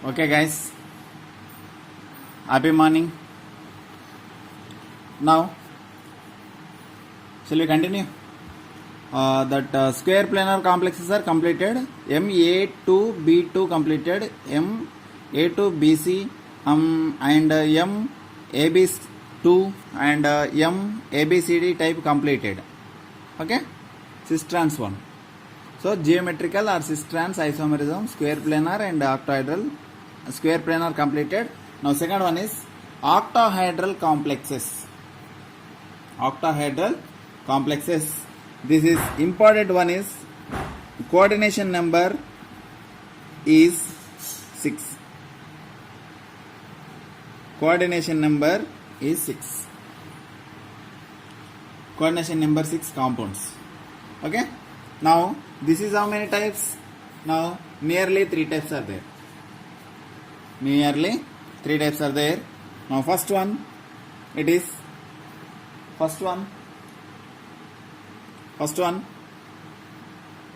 Okay, guys. Happy morning. Now, shall we continue? That square planar complexes are completed. MA2B2 completed. MA2BC and MAB2 and MABCD type completed. Okay, cis trans one. So geometrical or cis trans isomerism, square planar and octahedral. Square planar completed. Now second one is octahedral complexes. Octahedral complexes. This is important one is coordination number is 6. Coordination number is 6. Coordination number 6 compounds. Okay. Now this is how many types? Now nearly 3 types are there. Nearly 3 types are there. Now first one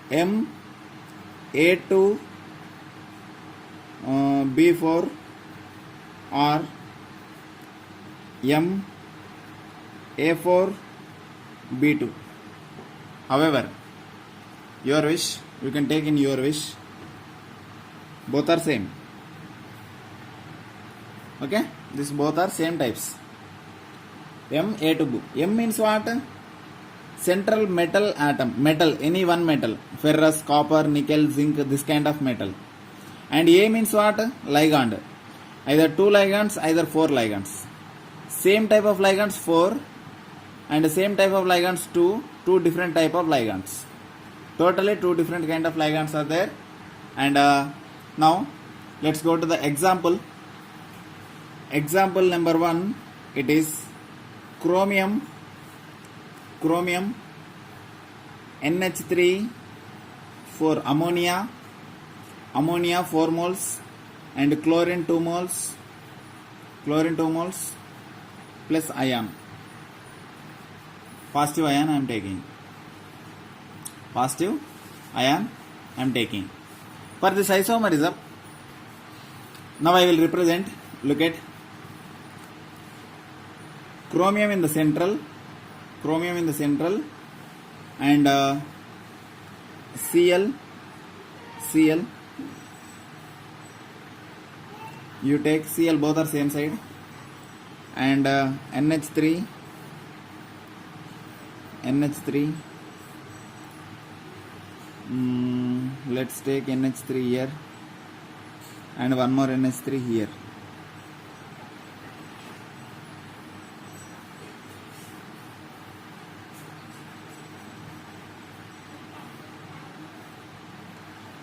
MA2 B4 or MA4 B2. However, your wish, you can take in your wish. Both are same. Okay, these both are same types. MA2B. M means what? Central metal atom. Metal, any one metal. Ferrous, copper, nickel, zinc, this kind of metal. And A means what? Ligand. Either 2 ligands, either 4 ligands. Same type of ligands 4 and same type of ligands 2 different type of ligands. Totally 2 different kind of ligands are there. And now let's go to the example. Example number 1, it is chromium NH3 for ammonia 4 moles and chlorine 2 moles plus ion, positive ion I am taking. For this isomerism, now I will represent. Look at chromium in the central and Cl, you take Cl, both are same side, and NH3, let's take NH3 here and one more NH3 here.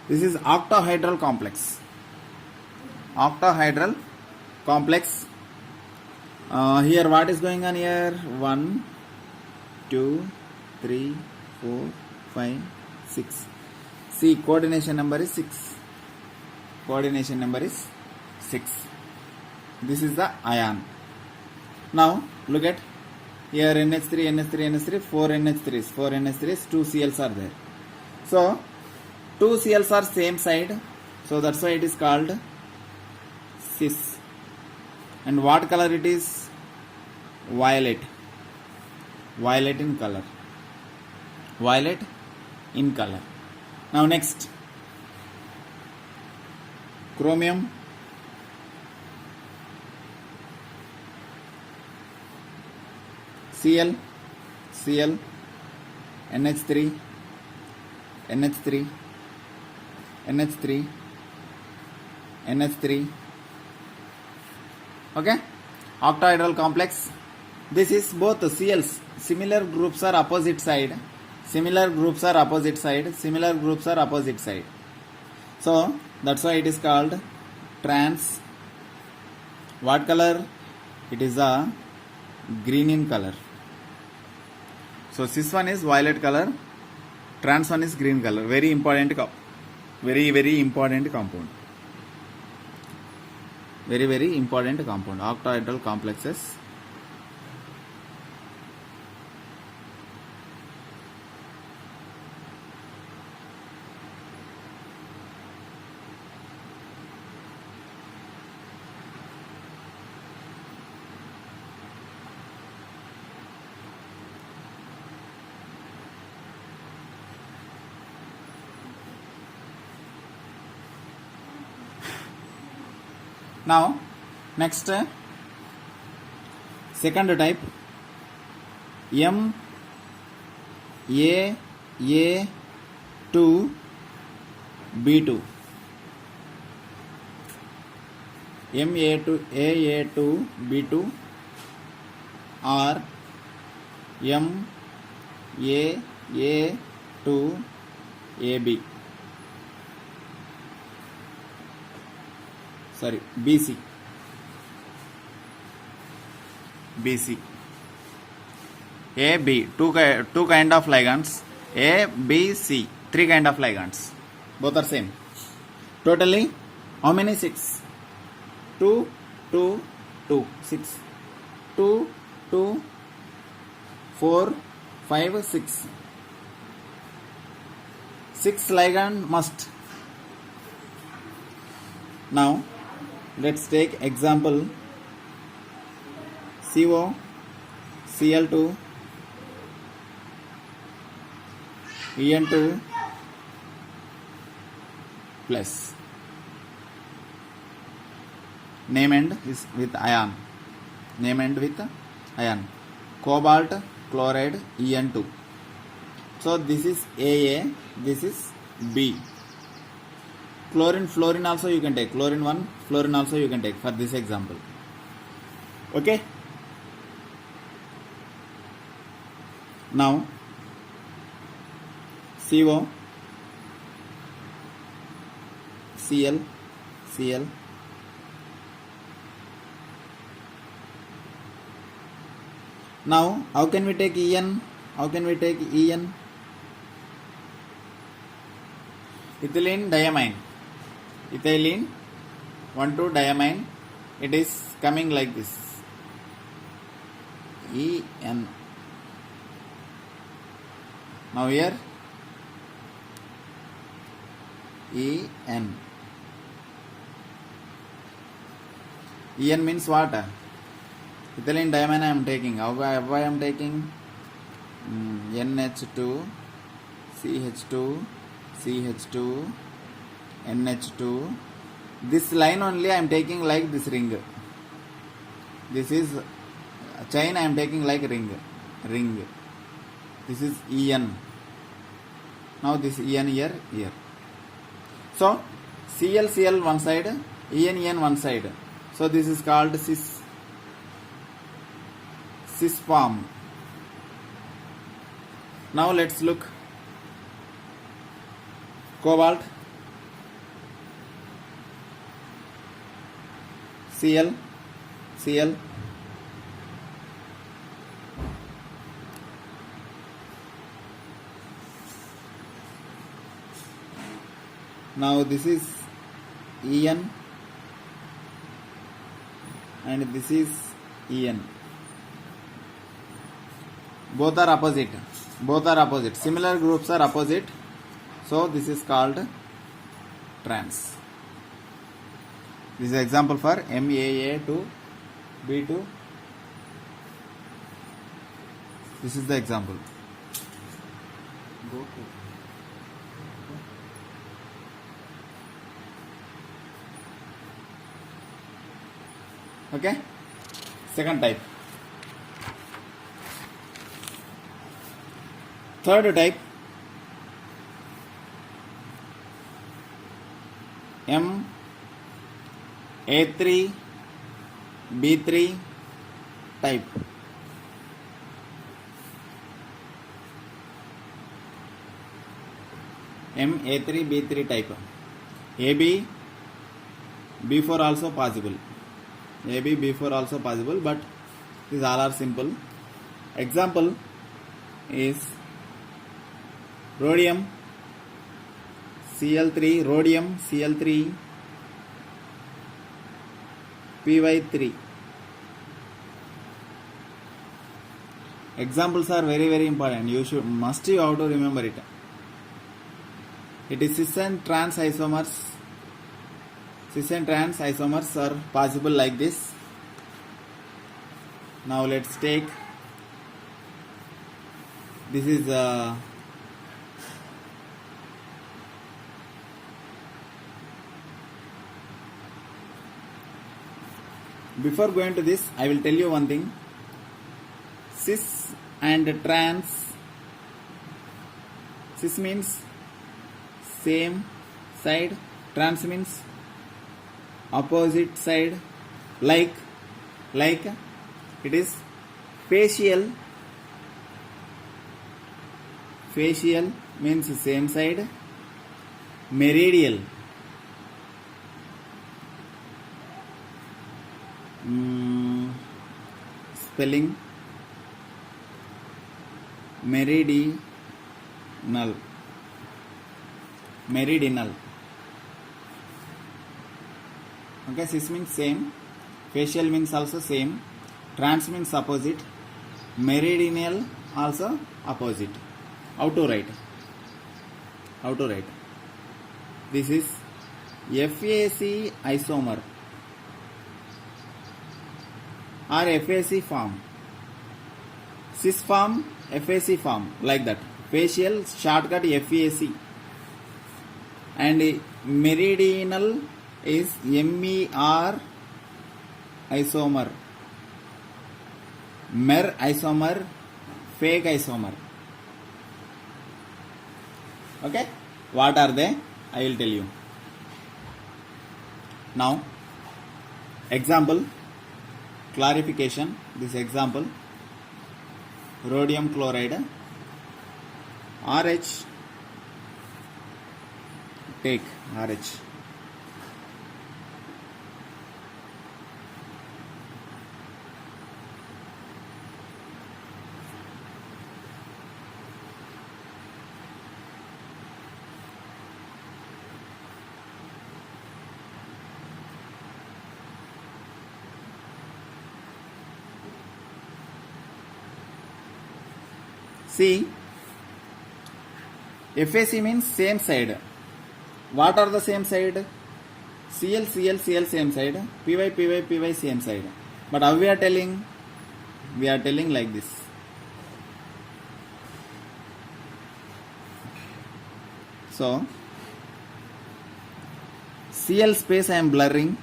This is octahedral complex. Here what is going on here? 1, 2, 3, 4, 5, 6. See, coordination number is 6. This is the ion. Now look at here, NH3, 4 NH3s, 2 Cls are there. So 2 Cls are same side, so that's why it is called cis. And what color it is? Violet in color. Now next, chromium Cl NH3 okay, octahedral complex. This is both Cls, similar groups are opposite side, so that's why it is called trans. What color? It is a green in color. So cis one is violet color, trans one is green color. Very important very important compound. Very important compound. Octahedral complexes. Now next second type MAA2 B2. MAA2 B2 or MAA2 AB. Sorry, BC. AB, two kind of ligands. A, B, C, three kind of ligands. Both are same. Totally, how many? 6. 2, 2, 2, 6. 2, 2, 4, 5, 6. 6 ligand must. Now, let's take example CO, Cl2, En2 plus. Name end is with ion. Name end with ion. Cobalt chloride En2. So this is AA, this is B. Chlorine, fluorine also you can take. Chlorine 1, fluorine also you can take for this example. Okay. Now CO, Cl, Cl. Now how can we take En? How can we take En? Ethylene diamine. Ethylene 1,2 diamine. It is coming like this. En. Now here En. En means what? Ethylene diamine I am taking. How I am taking? NH2, CH2, CH2, NH2. This line only I am taking like this ring. This is chain I am taking like ring. This is En. Now this En here. So Cl one side, En one side. So this is called cis form. Now let's look. Cobalt, Cl. Now this is En and this is En. Both are opposite. Similar groups are opposite. So this is called trans. This is example for MAA2 B2. This is the example. Okay. Second type. Third type, MA3 B3 type. MA3 B3 type. AB B4 also possible. AB B4 also possible, but these all are simple. Example is rhodium Cl3, rhodium Cl3 Py3. Examples are very important. You have to remember it. It is cis and trans isomers. Cis and trans isomers are possible like this. Now let's take. This is Before going to this, I will tell you one thing. Cis and trans. Cis means same side. Trans means opposite side. Like it is facial. Facial means same side. Meridial. Spelling meridional. Okay, cis means same, facial means also same, trans means opposite, meridional also opposite. How to write? This is FAC isomer or FAC form. Cis form, FAC form, like that. Facial shortcut FAC, and meridional is MER isomer. Mer isomer, fake isomer. Okay, what are they? I will tell you. Now, example, clarification. This example, rhodium chloride, RH, take RH. See, FAC means same side. What are the same side? Cl, Cl, Cl same side. Py, Py, Py same side. But how we are telling? We are telling like this. So, Cl space I am blurring.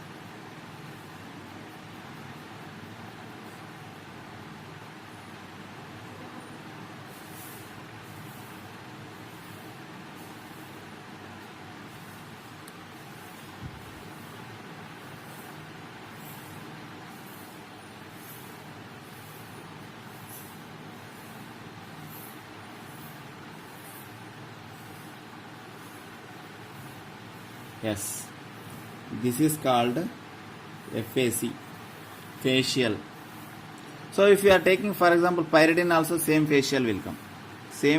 Yes, this is called FAC, facial. So if you are taking, for example, pyridine, also same facial will come. See,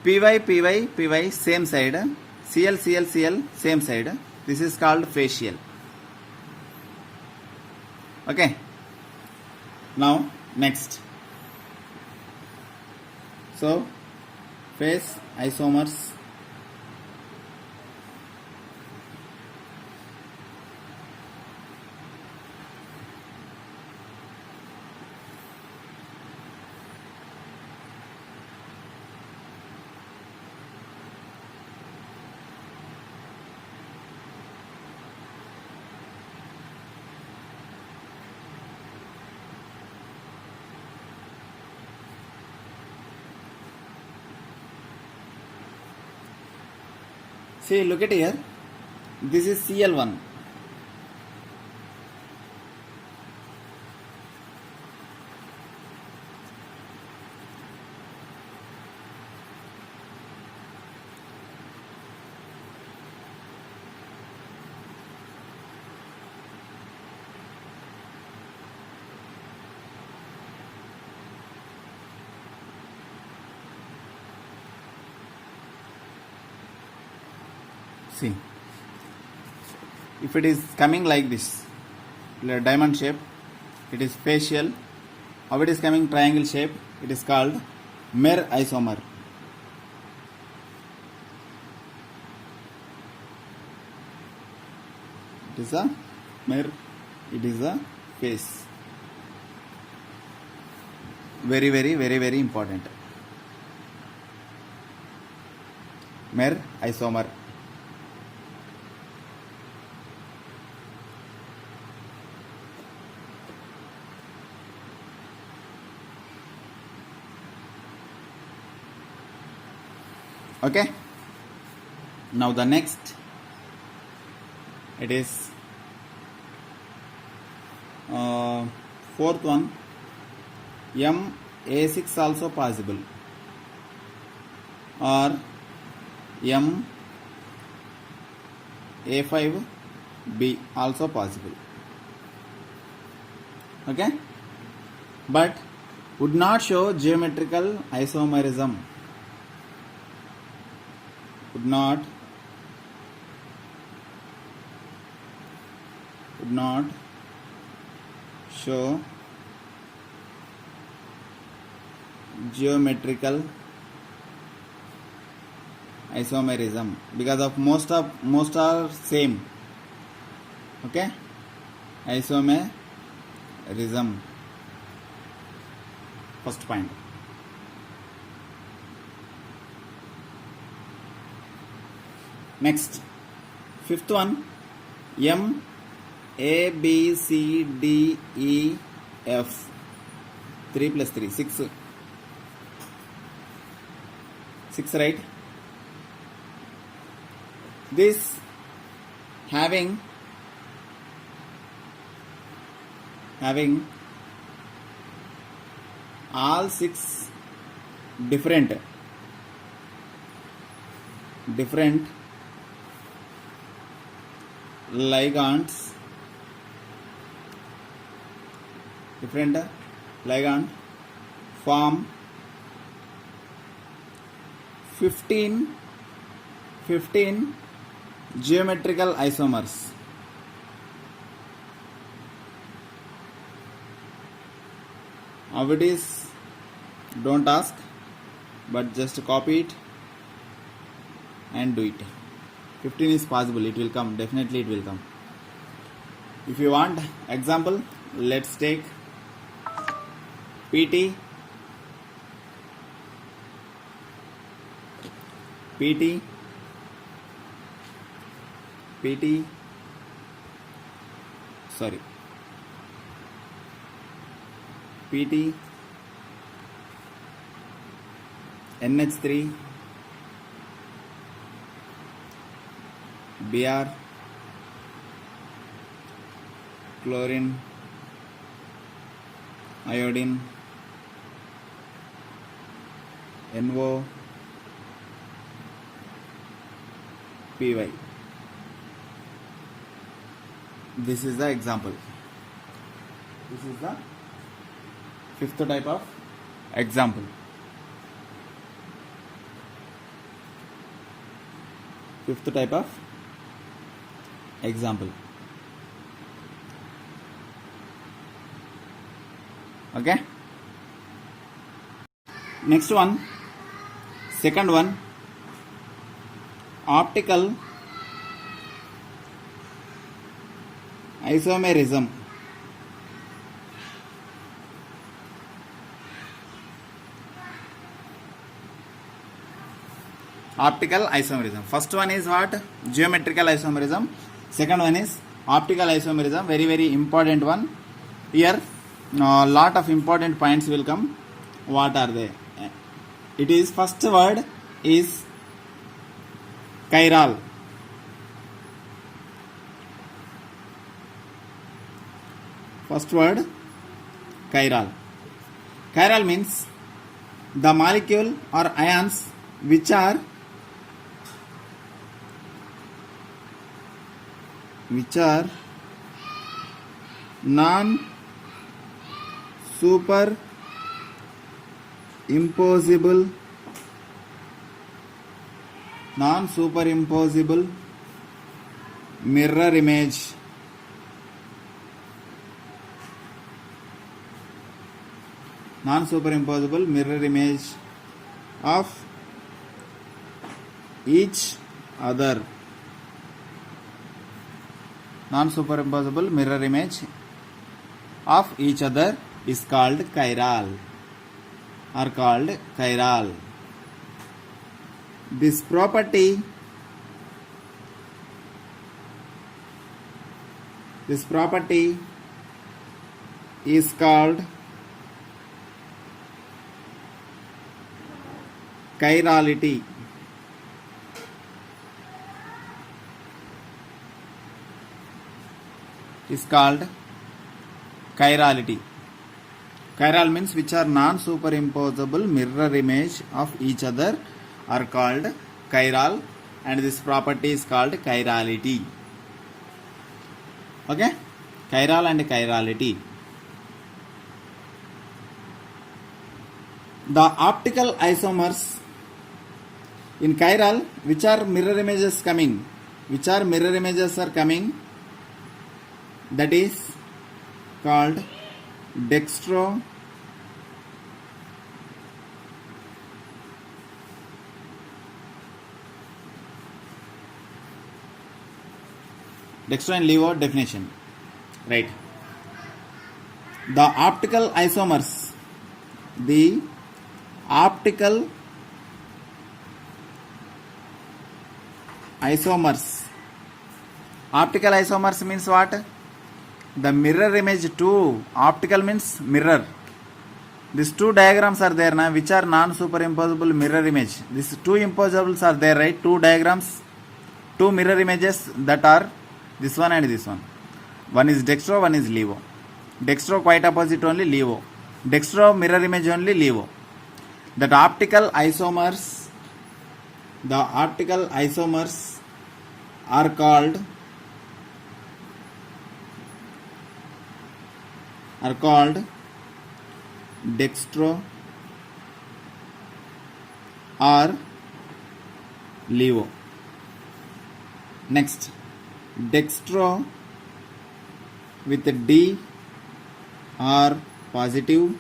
Py same side, Cl same side. This is called facial. Okay. Now next. So phase isomers. See, look at here. This is Cl1. See, if it is coming like this, diamond shape, it is facial. How it is coming triangle shape? It is called Mer isomer. It is a Mer. It is a face. Very important. Mer isomer. Okay. Now the next, it is fourth one. MA6 also possible, or MA5B also possible. Okay, but would not show geometrical isomerism. Would not show geometrical isomerism because of most are same. Okay, isomerism, first point. Next, fifth one, M A B C D E F, 3 plus 3 6, right? This having all 6 different ligands, form 15 geometrical isomers. How it is, don't ask, but just copy it and do it. 15 is possible, it will come, definitely it will come. If you want example, let's take PT, NH3, Br, chlorine, iodine, NO, PY. This is the example. This is the fifth type of example. Fifth type of example. Okay. Next one, second one, optical isomerism. Optical isomerism. First one is what? Geometrical isomerism. Second one is optical isomerism. Very important one. Here lot of important points will come. What are they? It is, first word is chiral. First word chiral. Chiral means the molecule or ions which are non-superimposable mirror image. non-superimposable mirror image of each other. Non-superimposable mirror image of each other is called chiral or called chiral. This property is called chirality. Is called chirality. Chiral means which are non-superimposable mirror image of each other are called chiral, and this property is called chirality. Okay, chiral and chirality. The optical isomers in chiral, which are mirror images coming? Which are mirror images are coming? That is called dextro and levo definition, right? The optical isomers means what? The mirror image 2, optical means mirror. These two diagrams are there now, which are non-superimposable mirror image. These two imposables are there, right? Two diagrams, two mirror images that are this one and this one. One is dextro, one is levo. Dextro quite opposite only levo. Dextro mirror image only levo. That optical isomers are called dextro or levo. Next, dextro with D are positive,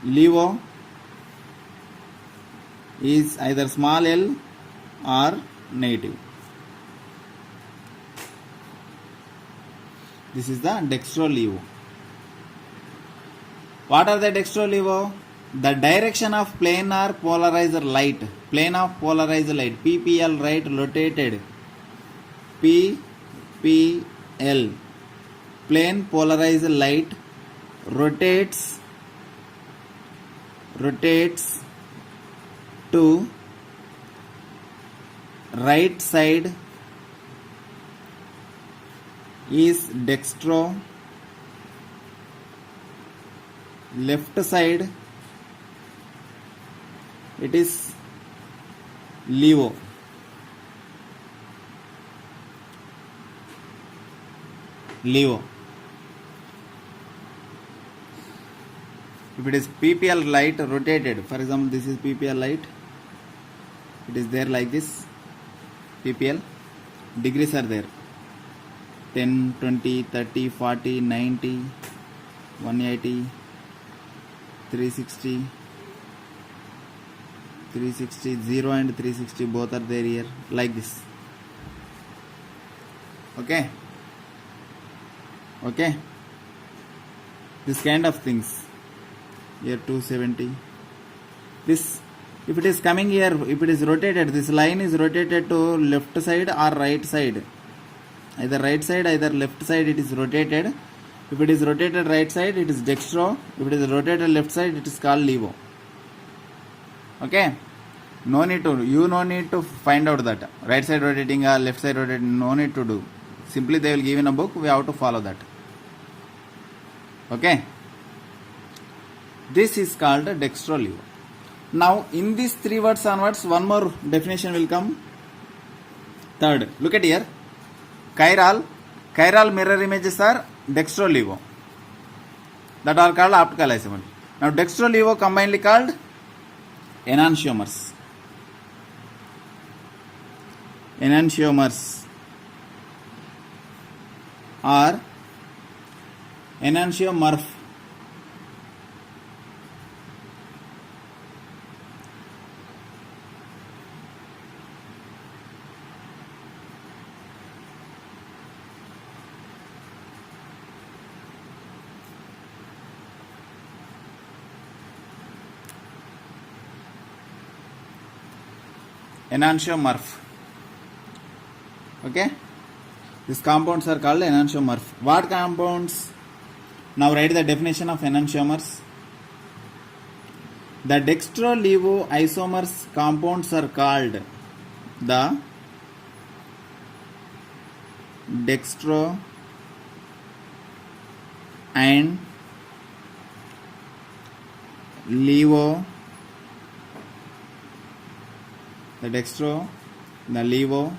levo is either small l or negative. This is the dextro-levo. What are the dextro-levo? The direction of planar polarizer light. Plane of polarized light. PPL right rotated. PPL. Plane polarized light rotates to right side is dextro, left side it is levo. If it is PPL light rotated, for example this is PPL light, it is there like this. PPL degrees are there, 10, 20, 30, 40, 90, 180, 360, 0 and 360 both are there here like this. Okay, this kind of things here. 270. This, if it is coming here, if it is rotated, this line is rotated to left side or right side, either right side either left side it is rotated. If it is rotated right side it is dextro, if it is rotated left side it is called levo. Okay, no need to find out that right side rotating or left side rotating, no need to do. Simply they will give in a book, we have to follow that. Okay, this is called dextro-levo. Now in these three words onwards one more definition will come. Third, look at here. Chiral mirror images are dextro-levo, that are called optical isomers. Now dextro-levo combinedly called enantiomers. Or enantiomorph. enantiomorph. Okay, these compounds are called enantiomorph. What compounds? Now write the definition of enantiomers. The dextro-levo-isomers compounds are called the dextro and levo, the dextro, the levo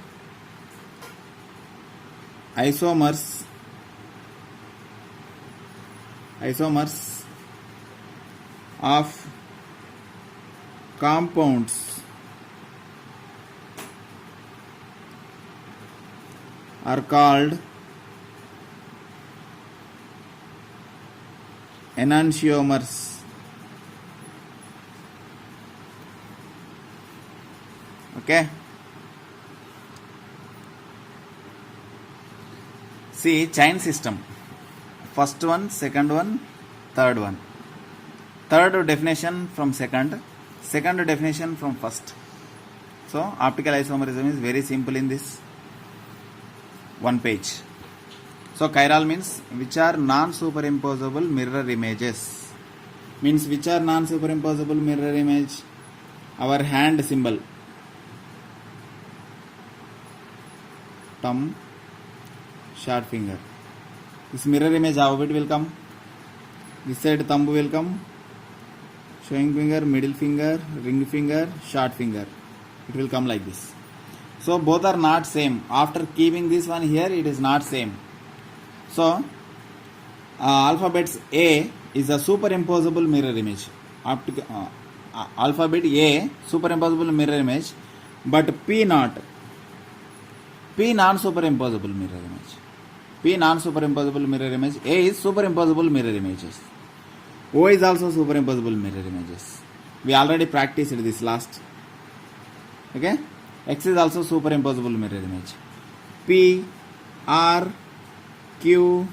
isomers of compounds are called enantiomers. Okay, see chain system, first one, second one, third one. Third definition from second definition from first. So optical isomerism is very simple in this one page. So chiral means which are non-superimposable mirror images. Means which are non-superimposable mirror image? Our hand symbol, thumb, short finger. This mirror image, how it will come? This side thumb will come, showing finger, middle finger, ring finger, short finger. It will come like this. So both are not same. After keeping this one here, it is not same. So alphabets A is a superimposable mirror image. Alphabet A superimposable mirror image, but P not. P non-superimposable mirror image. P non-superimposable mirror image. A is superimposable mirror images. O is also superimposable mirror images. We already practiced this last. Okay. X is also superimposable mirror image. P, R, Q,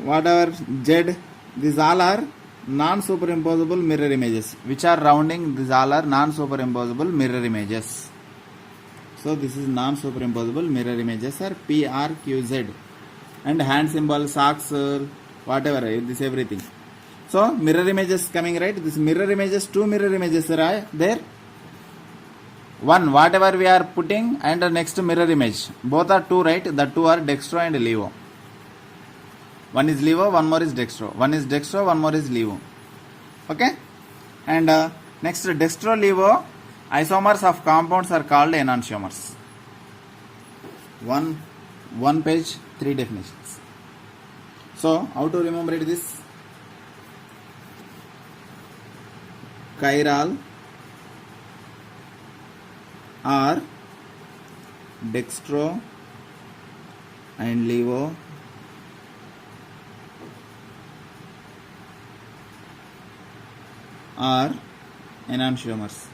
whatever, Z, these all are non-superimposable mirror images. Which are rounding, these all are non-superimposable mirror images. So this is non-superimposable mirror images are P, R, Q, Z. And hand symbol, socks, whatever, this everything. So mirror images coming, right? This mirror images, two mirror images are there. One, whatever we are putting, and the next mirror image. Both are two, right? The two are dextro and levo. One is levo, one more is dextro. One is dextro, one more is levo. Okay? And next, dextro-levo isomers of compounds are called enantiomers. One page, three definitions. So, how to remember this? Chiral are dextro and levo are enantiomers.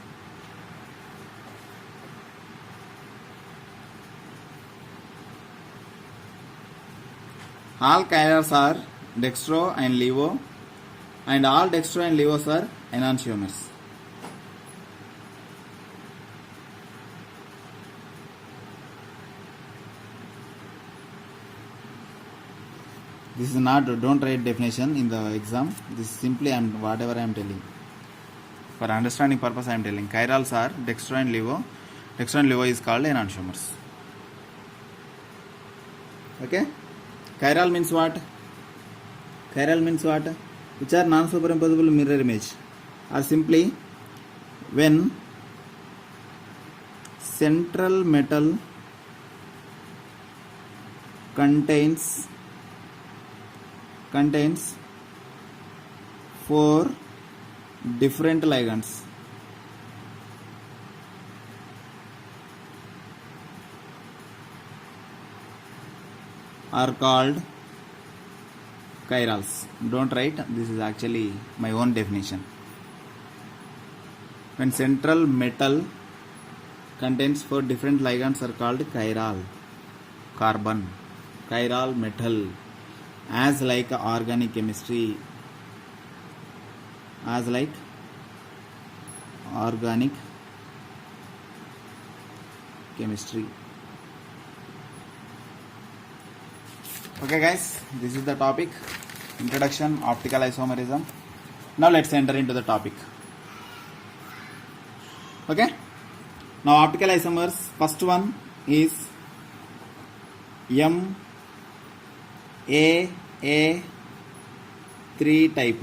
All chirals are dextro and levo, and all dextro and levos are enantiomers. This is not, don't write definition in the exam. This is simply whatever I am telling. For understanding purpose I am telling. Chirals are dextro and levo. Dextro and levo is called enantiomers. Okay? Chiral means what? Chiral means what? Which are non-superimposable mirror image. Or simply when central metal contains 4 different ligands. Are called chirals. Don't write, this is actually my own definition. When central metal contains 4 different ligands are called chiral. Carbon, chiral metal, as like organic chemistry, as like organic chemistry. Okay guys, this is the topic, introduction optical isomerism. Now let's enter into the topic. Okay, now optical isomers, first one is MAA3 type.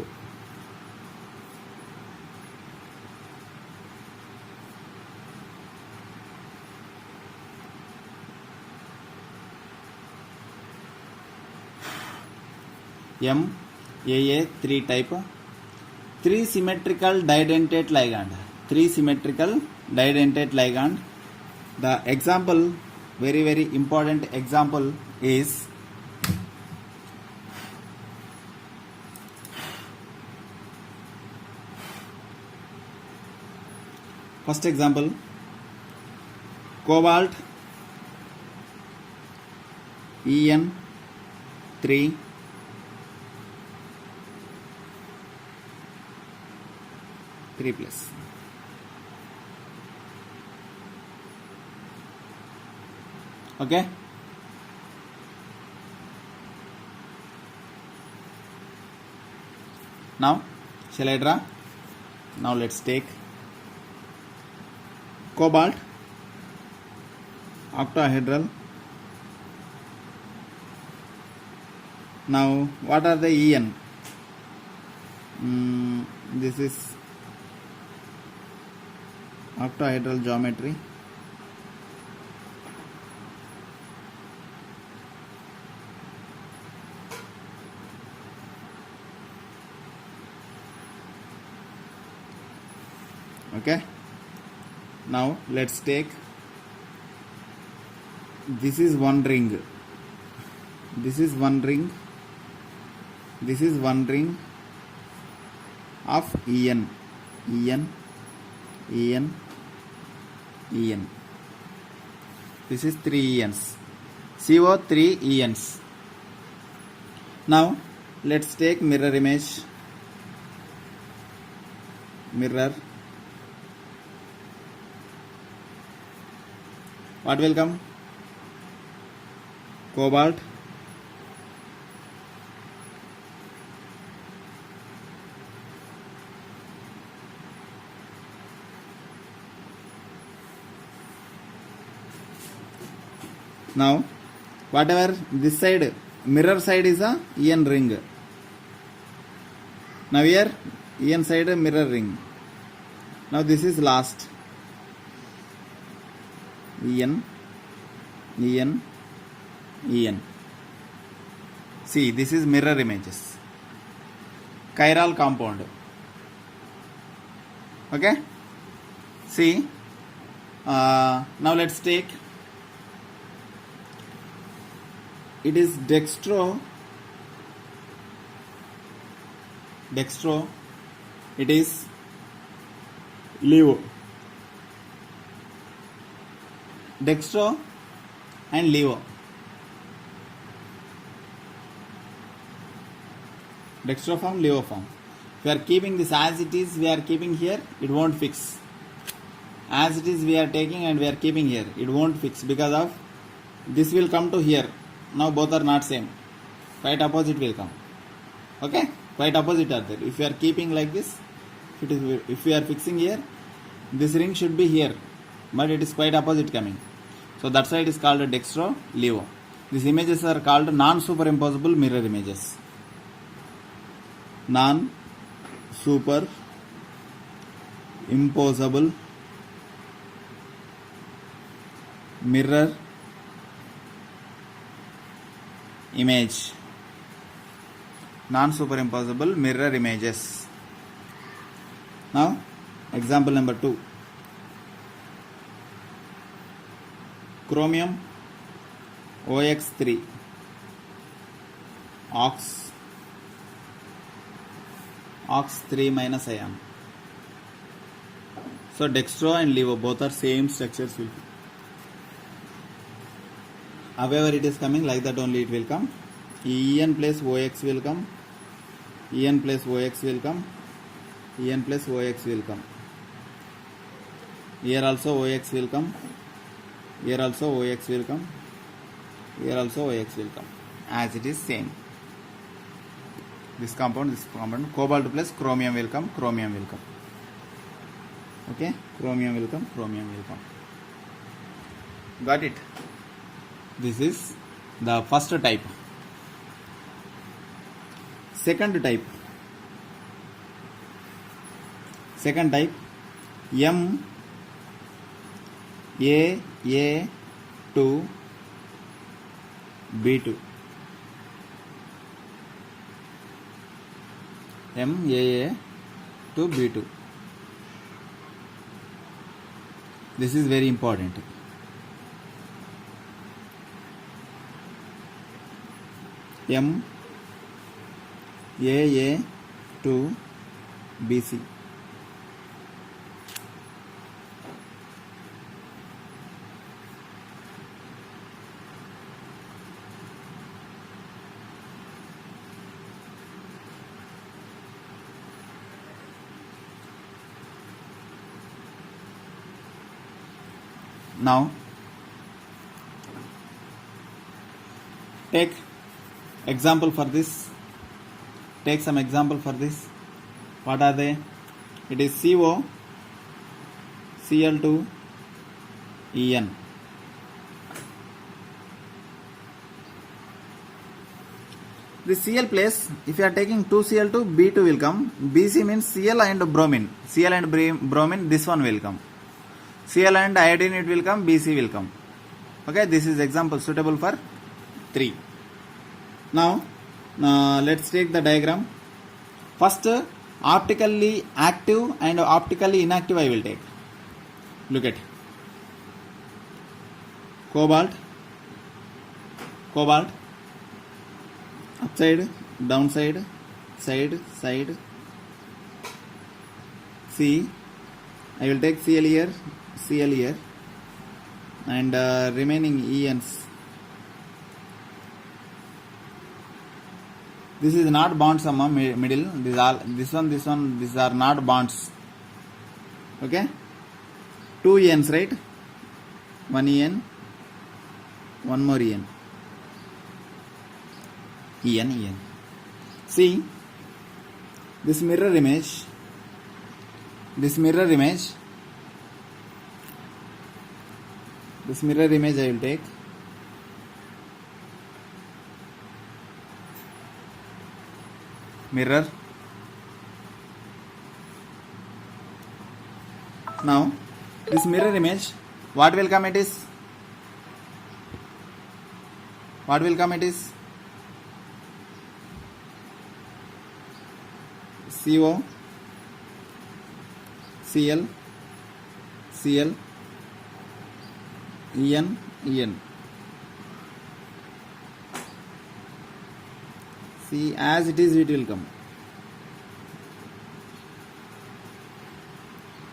MAA3 type, 3 symmetrical didentate ligand. 3 symmetrical didentate ligand. The example, very important example is first example, cobalt En3 3+. Okay, now shall I draw? Now let's take cobalt octahedral. Now what are the En? This is octahedral geometry. Okay, now let's take, this is one ring, this is one ring, this is one ring of En. This is 3 ENs, CO 3 ENs. Now let's take mirror image. Mirror, what will come? Cobalt, now whatever this side, mirror side is a En ring. Now here En side mirror ring. Now this is last En. See, this is mirror images, chiral compound. Okay, see, now let's take, it is dextro, it is levo. Dextro and levo. Dextro form, levo form. If we are keeping this as it is, we are keeping here, it won't fix. As it is we are taking and we are keeping here, it won't fix, because of this will come to here. Now both are not same, quite opposite will come. Okay, quite opposite are there. If you are keeping like this, if we are fixing here, this ring should be here, but it is quite opposite coming. So that side is called a dextro levo. These images are called non-superimposable mirror images. Non-superimposable mirror image. Non-superimposable mirror images. Now example number 2. Chromium OX3 OX3 minus ion. So dextro and levo both are same structures will be. However it is coming like that only, it will come. En plus OX will come, En plus OX will come, En plus OX will come. Here also OX will come. Here also OX will come. Here also OX will come. As it is same. This compound, cobalt plus chromium will come. Chromium will come. Okay, chromium will come. Chromium will come. Got it? This is the first type. Second type. Second type, M A 2 B2. MAA to B2. This is very important. MAA to BC. Now take example for this. Take some example for this. What are they? It is CO Cl2 En. The Cl place, if you are taking 2Cl2, B2 will come. BC means Cl and bromine. Cl and bromine, this one will come. Cl and iodine, it will come. BC will come. Okay, this is example suitable for 3. Now let's take the diagram. First, optically active and optically inactive I will take. Look at cobalt, upside, downside, side. C, I will take Cl here, and remaining ENs. This is not bonds middle. This one, these are not bonds. Okay, 2 ENs, right? 1 EN, one more EN. EN. See this mirror image. This mirror image I will take. Mirror. Now this mirror image, what will come it is? CO, Cl, En. See, as it is, it will come.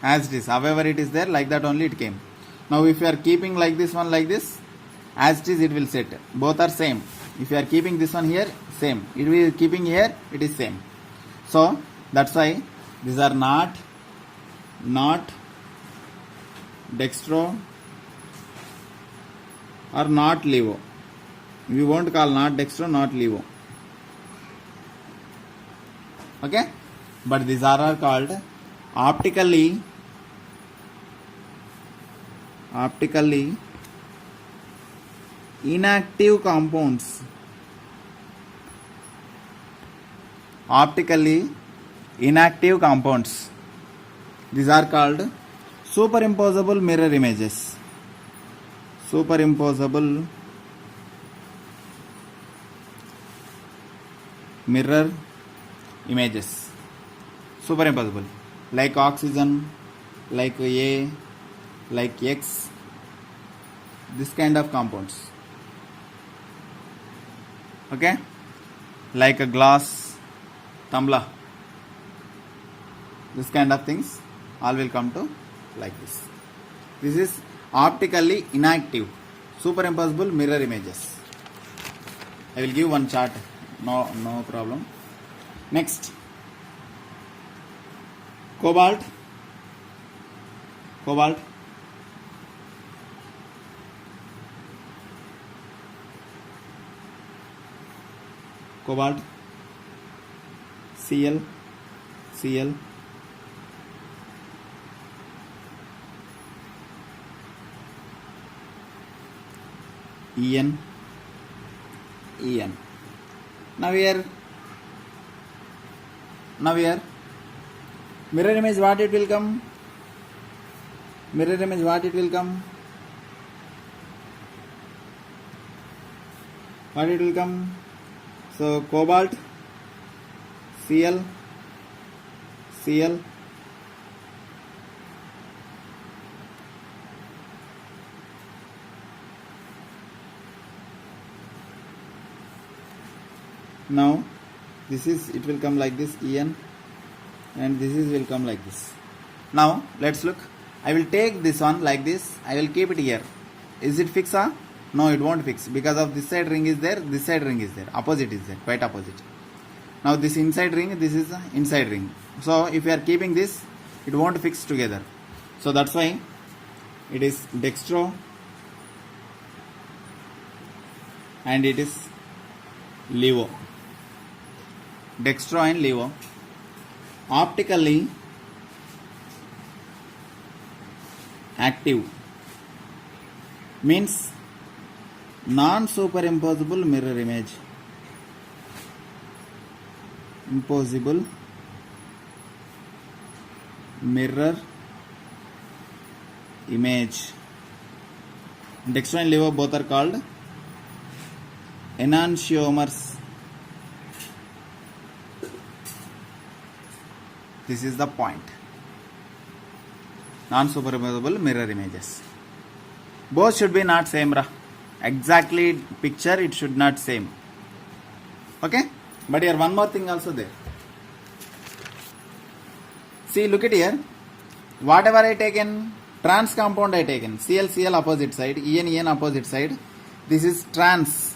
As it is, however it is there, like that only it came. Now if you are keeping like this one like this, as it is it will set. Both are same. If you are keeping this one here, same. If you are keeping here, it is same. So that's why these are not dextro or not levo. We won't call not dextro, not levo. Okay, but these are called optically inactive compounds. Optically inactive compounds. These are called superimposable mirror images. Superimposable mirror images. Superimposable, like oxygen, like A, like X, this kind of compounds. Okay, like a glass, tumbler, this kind of things all will come to like this. This is optically inactive superimposable mirror images. I will give one chart, no problem. Next, cobalt cobalt, Cl, Cl, En, En. Now here mirror image, what it will come? Mirror image, what it will come? What it will come? So cobalt, Cl, Cl, now this is, it will come like this, En, and this is will come like this. Now let's look. I will take this one like this, I will keep it here. Is it fixed? No, it won't fix, because of this side ring is there, this side ring is there, opposite is there, quite opposite. Now this inside ring, this is the inside ring. So if you are keeping this, it won't fix together. So that's why it is dextro and it is levo. Dextro and levo. Optically active means non-superimposable mirror image. Impossible mirror image. Dextro and levo both are called enantiomers. This is the point. Non-superimposable mirror images. Both should be not same, exactly picture it should not same. Okay, but here one more thing also there. See, look at here. Whatever I taken, trans compound I taken, Cl, Cl opposite side, En, En opposite side. This is trans.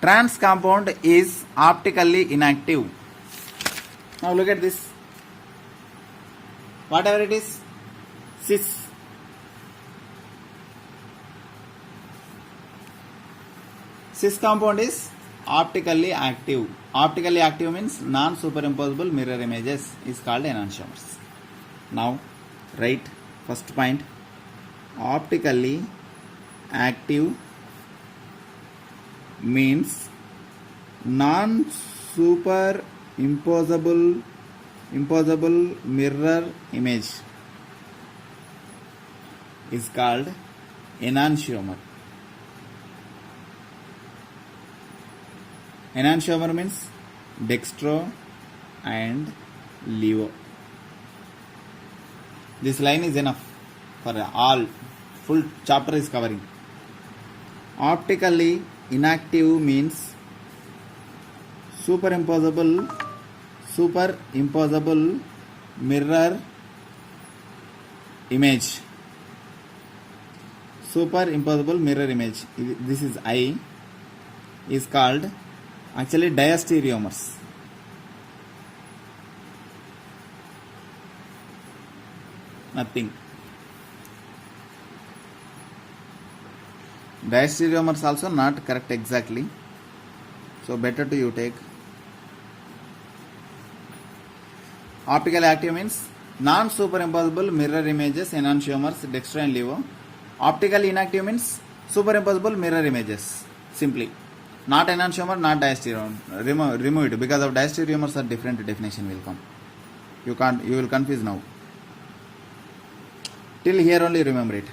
Trans compound is optically inactive. Now look at this. Whatever it is, cis. Cis compound is optically active. Optically active means non-superimposable mirror images is called enantiomers. Now write first point. Optically active means non-superimposable mirror image is called enantiomer. Enantiomer means dextro and levo. This line is enough for all. Full chapter is covering. Optically inactive means superimposable mirror image. Superimposable mirror image. This is I. Is called actually diastereomers. Nothing. Diastereomers also not correct exactly. So better to you take. Optically active means non-superimposable mirror images, enantiomers, dextro and levo. Optically inactive means superimposable mirror images. Simply. Not enantiomer, not diastereomer. Remove it, because of diastereomers are different definition will come. You will confuse now. Till here only remember it.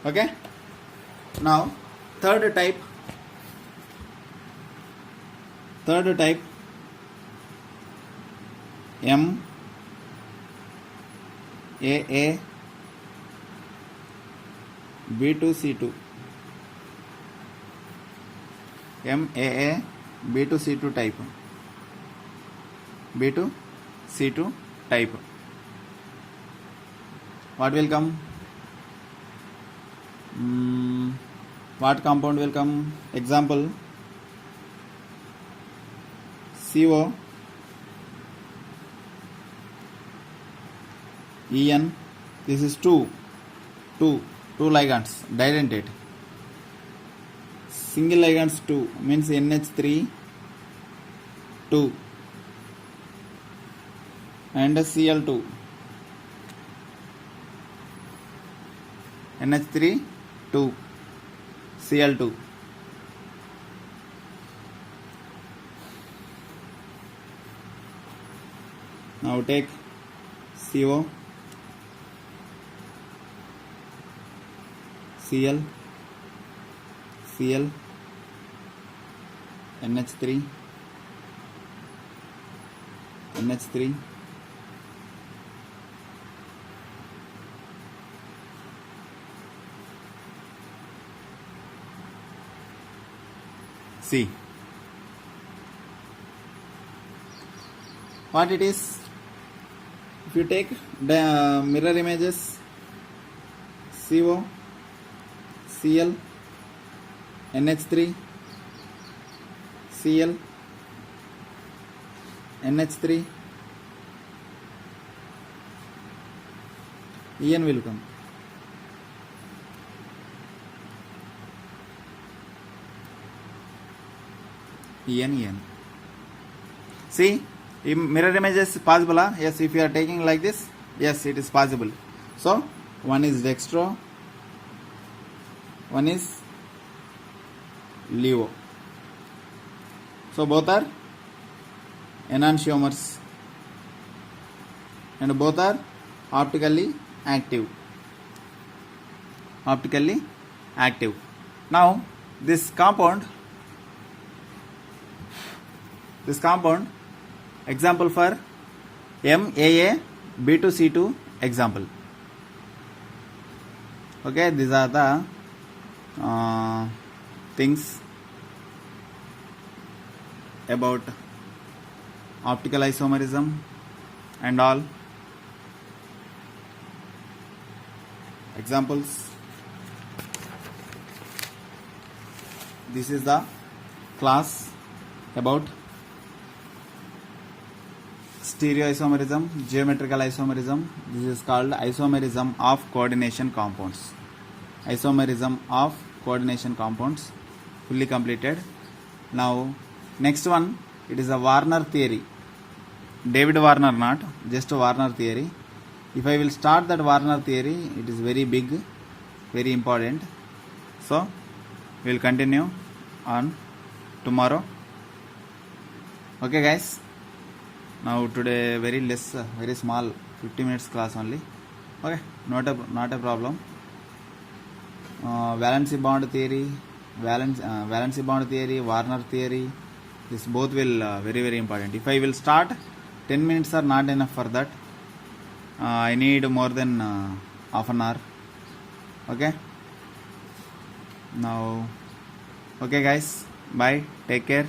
Okay. Now third type M AA B2C2. MAA B2C2 type. B2C2 type. What will come? What compound will come? Example, CO En. This is two ligands didentate. Single ligands 2 means NH3 2 and Cl2 NH3 2 Cl2. Now take CO, Cl, Cl, NH3, NH3, C. What it is? If you take the mirror images, CO, Cl, NH3, Cl, NH3, En will come. En. See, mirror image is possible. Yes, if you are taking like this, yes, it is possible. So, one is dextro, one is levo. So, both are enantiomers and both are optically active. Now, this compound example for MAA B2C2 example. Okay, these are the things about optical isomerism and all. Examples. This is the class about stereoisomerism, geometrical isomerism. This is called isomerism of coordination compounds. Isomerism of coordination compounds fully completed. Now next one, it is a Warner theory. David Warner, not just Warner theory. If I will start that Warner theory, it is very big, very important. So we will continue on tomorrow. Okay guys, now today very small 50 minutes class only. Okay, not a problem. Valency bond theory, valency bond theory, Warner theory, this both will very important. If I will start, 10 minutes are not enough for that. I need more than half an hour. Okay, now okay guys, bye, take care.